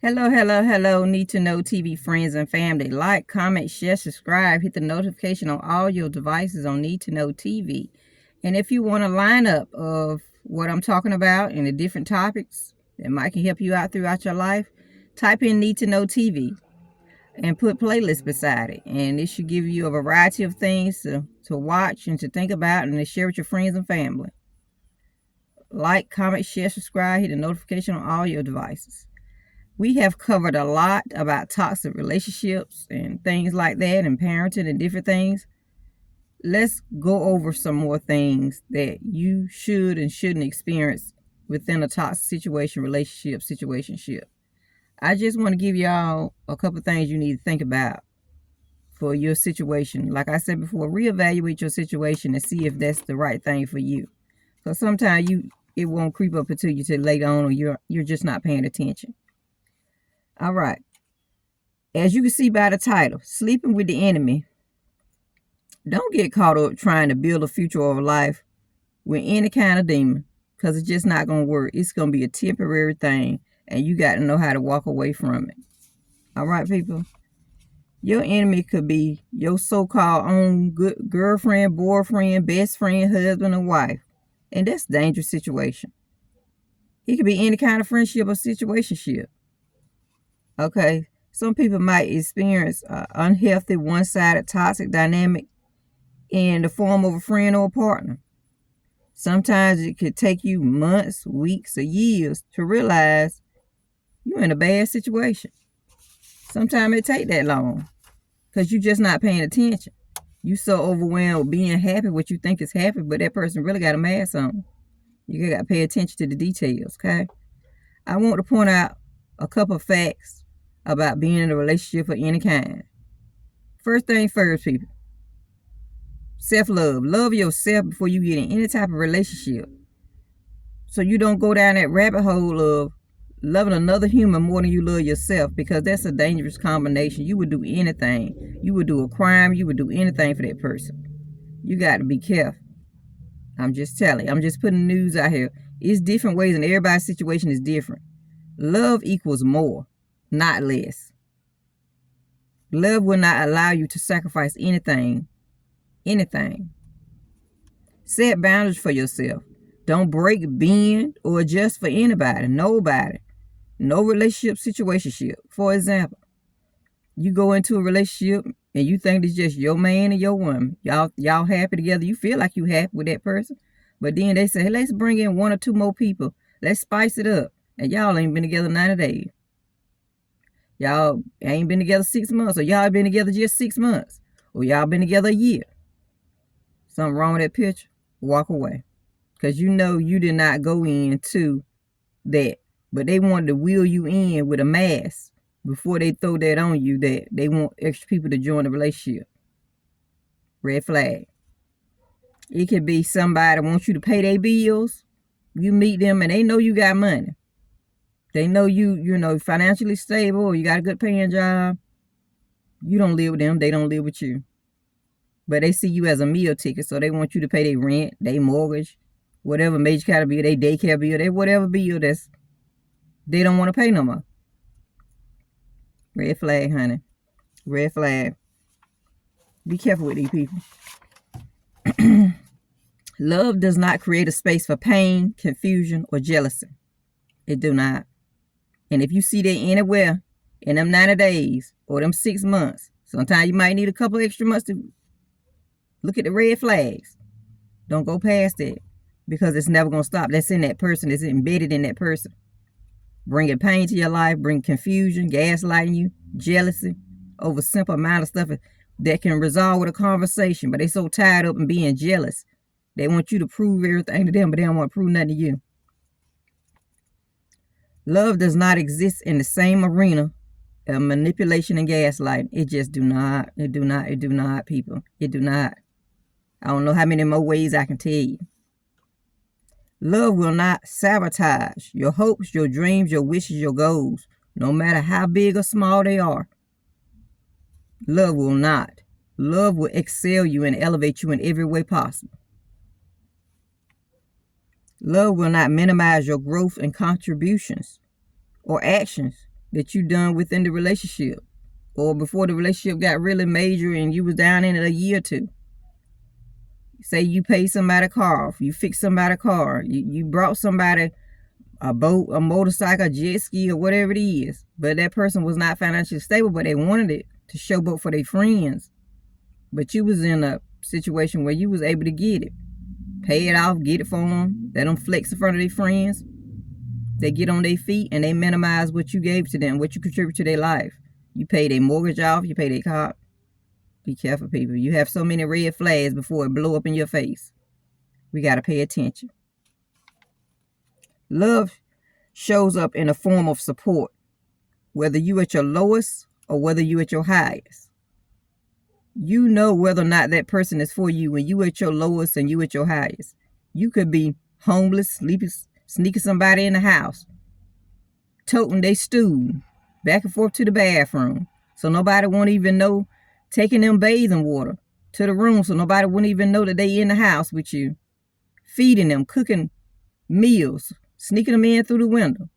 Hello, hello, hello. Need to know TV friends and family. Like, comment, share, subscribe. Hit the notification on all your devices on Need to Know TV. And if you want a lineup of what I'm talking about and the different topics that might can help you out throughout your life, type in Need to Know TV and put playlist beside it. And it should give you a variety of things to watch and to think about and to share with your friends and family. Like, comment, share, subscribe. Hit the notification on all your devices. We have covered a lot about toxic relationships and things like that and parenting and different things. Let's go over some more things that you should and shouldn't experience within a toxic situation, relationship, situationship. I just want to give y'all a couple of things you need to think about for your situation. Like I said before, reevaluate your situation and see if that's the right thing for you. Because sometimes it won't creep up until you till later on, or you're just not paying attention. All right. As you can see by the title, Sleeping with the Enemy. Don't get caught up trying to build a future of life with any kind of demon, because it's just not going to work. It's going to be a temporary thing, and you got to know how to walk away from it. All right, people? Your enemy could be your so-called own good girlfriend, boyfriend, best friend, husband, or wife. And that's a dangerous situation. It could be any kind of friendship or situationship. Okay? Some people might experience unhealthy, one-sided, toxic dynamic in the form of a friend or a partner. Sometimes it could take you months, weeks, or years to realize you're in a bad situation. Sometimes it take that long because you're just not paying attention. You so overwhelmed with being happy, what you think is happy, but that person really got a mask on. You got to pay attention to the details, okay? I want to point out a couple of facts about being in a relationship of any kind. First thing first, people. Self-love. Love yourself before you get in any type of relationship. So you don't go down that rabbit hole of loving another human more than you love yourself, because that's a dangerous combination. You would do anything. You would do a crime. You would do anything for that person. You got to be careful. I'm just telling you. I'm just putting news out here. It's different ways and everybody's situation is different. Love equals more, not less. Love will not allow you to sacrifice anything. Set boundaries for yourself. Don't break, bend, or adjust for anybody, nobody. No relationship, situationship. For example, you go into a relationship and you think it's just your man and your woman. Y'all happy together. You feel like you happy with that person. But then they say, hey, let's bring in one or two more people. Let's spice it up. And y'all ain't been together 90 days. Y'all ain't been together 6 months. Or y'all been together just 6 months. Or y'all been together a year. Something wrong with that picture? Walk away. Because you know you did not go into that. But they wanted to wheel you in with a mask before they throw that on you, that they want extra people to join the relationship. Red flag. It could be somebody wants you to pay their bills. You meet them and they know you got money. They know you financially stable, or you got a good paying job. You don't live with them. They don't live with you. But they see you as a meal ticket, so they want you to pay their rent, their mortgage, whatever major kind of bill, their daycare bill, their whatever bill that's they don't want to pay no more. Red flag, honey. Red flag. Be careful with these people. Love does not create a space for pain, confusion, or jealousy. It do not. And if you see that anywhere in them 90 days or them 6 months, sometimes you might need a couple extra months to look at the red flags. Don't go past it, because it's never going to stop. That's in that person. It's embedded in that person. Bringing pain to your life, bringing confusion, gaslighting you, jealousy over simple amount of stuff that can resolve with a conversation. But they so tied up in being jealous. They want you to prove everything to them, but they don't want to prove nothing to you. Love does not exist in the same arena of manipulation and gaslighting. It just do not. It do not, people. It do not. I don't know how many more ways I can tell you. Love will not sabotage your hopes, your dreams, your wishes, your goals, no matter how big or small they are. Love will not. Love will excel you and elevate you in every way possible. Love will not minimize your growth and contributions or actions that you done within the relationship, or before the relationship got really major and you was down in it a year or two. Say you paid somebody a car, you fixed somebody a car, you brought somebody a boat, a motorcycle, a jet ski, or whatever it is, but that person was not financially stable, but they wanted it to show up for their friends. But you was in a situation where you was able to get it, pay it off, get it for them, let them flex in front of their friends. They get on their feet and they minimize what you gave to them, what you contribute to their life. You pay their mortgage off, you pay their car. Be careful, people. You have so many red flags before it blow up in your face. We got to pay attention. Love shows up in a form of support, whether you at your lowest or whether you at your highest. You know whether or not that person is for you when you at your lowest and you at your highest. You could be homeless, sleeping, sneaking somebody in the house, toting they stool back and forth to the bathroom so nobody won't even know, taking them bathing water to the room so nobody wouldn't even know that they in the house with you, feeding them, cooking meals, sneaking them in through the window.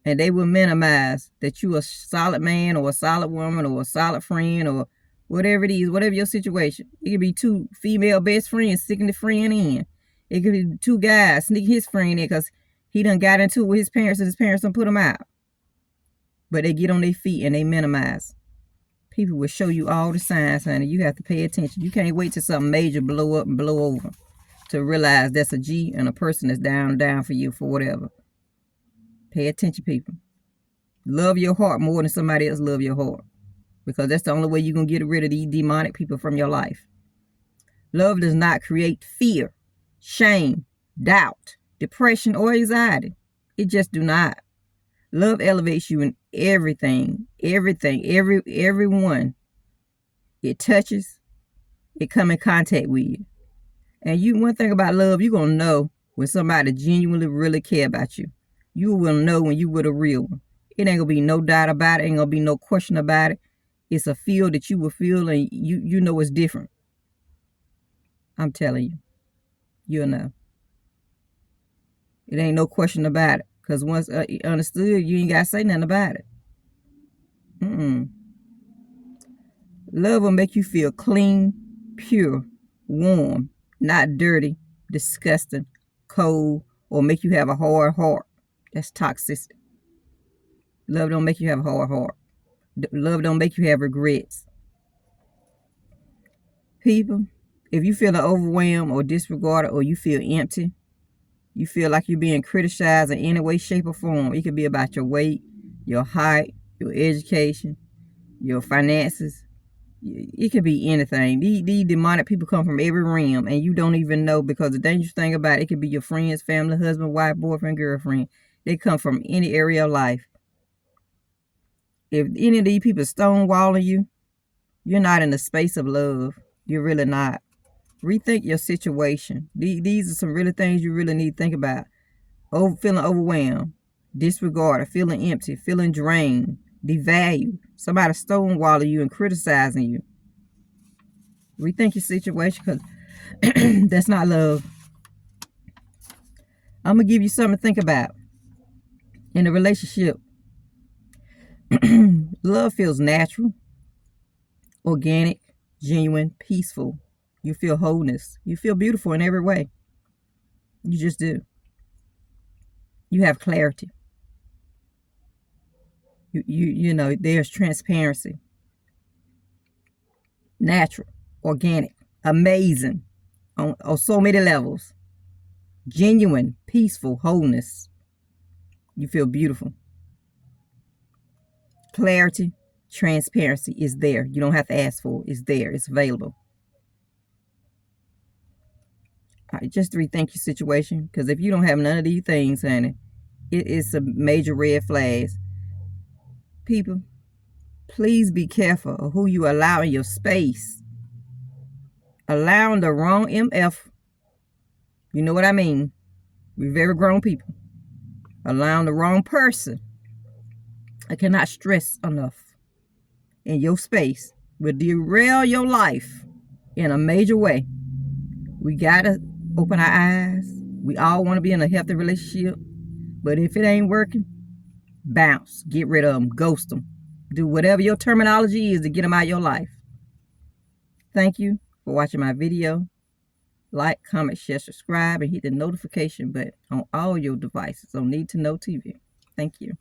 And they will minimize that you a solid man or a solid woman or a solid friend or whatever it is, whatever your situation. It could be two female best friends sticking the friend in. It could be two guys sneaking his friend in because he done got into it with his parents and his parents done put him out. But they get on their feet and they minimize. People will show you all the signs, honey. You have to pay attention. You can't wait till something major blow up and blow over to realize that's a G and a person that's down for you for whatever. Pay attention, people. Love your heart more than somebody else love your heart, because that's the only way you're going to get rid of these demonic people from your life. Love does not create fear, shame, doubt, depression, or anxiety. It just do not. Love elevates you in everything, everyone it touches, it come in contact with you. And one thing about love, you're going to know when somebody genuinely really care about you. You will know when you with a real one. It ain't going to be no doubt about it. Ain't going to be no question about it. It's a feel that you will feel, and you know it's different. I'm telling you. You'll know. It ain't no question about it. Because once understood, you ain't got to say nothing about it. Love will make you feel clean, pure, warm, not dirty, disgusting, cold, or make you have a hard heart. That's toxicity. Love don't make you have a hard heart. Love don't make you have regrets. People, if you feel overwhelmed or disregarded, or you feel empty, you feel like you're being criticized in any way, shape, or form. It could be about your weight, your height, your education, your finances. It could be anything. These demonic people come from every realm, and you don't even know, because the dangerous thing about it could be your friends, family, husband, wife, boyfriend, girlfriend. They come from any area of life. If any of these people stonewalling you, you're not in the space of love. You're really not. Rethink your situation. These are some really things you really need to think about. Feeling overwhelmed, disregarded, feeling empty, feeling drained, devalued. Somebody stonewalling you and criticizing you. Rethink your situation, because that's not love. I'm going to give you something to think about. In a relationship, love feels natural, organic, genuine, peaceful. You feel wholeness. You feel beautiful in every way. You just do. You have clarity. You know, there's transparency. Natural, organic, amazing on so many levels. Genuine, peaceful, wholeness. You feel beautiful. Clarity, transparency is there. You don't have to ask for it. It's there. It's available. All right, just rethink your situation, because if you don't have none of these things, honey, it is a major red flags. People, please be careful of who you allow in your space. Allowing the wrong MF, you know what I mean? We're very grown people. Allowing the wrong person, I cannot stress enough, in your space will derail your life in a major way. We gotta open our eyes. We all want to be in a healthy relationship, but if it ain't working, bounce, get rid of them, ghost them. Do whatever your terminology is to get them out of your life. Thank you for watching my video. Like, comment, share, subscribe, and hit the notification button on all your devices on Need to Know TV. Thank you.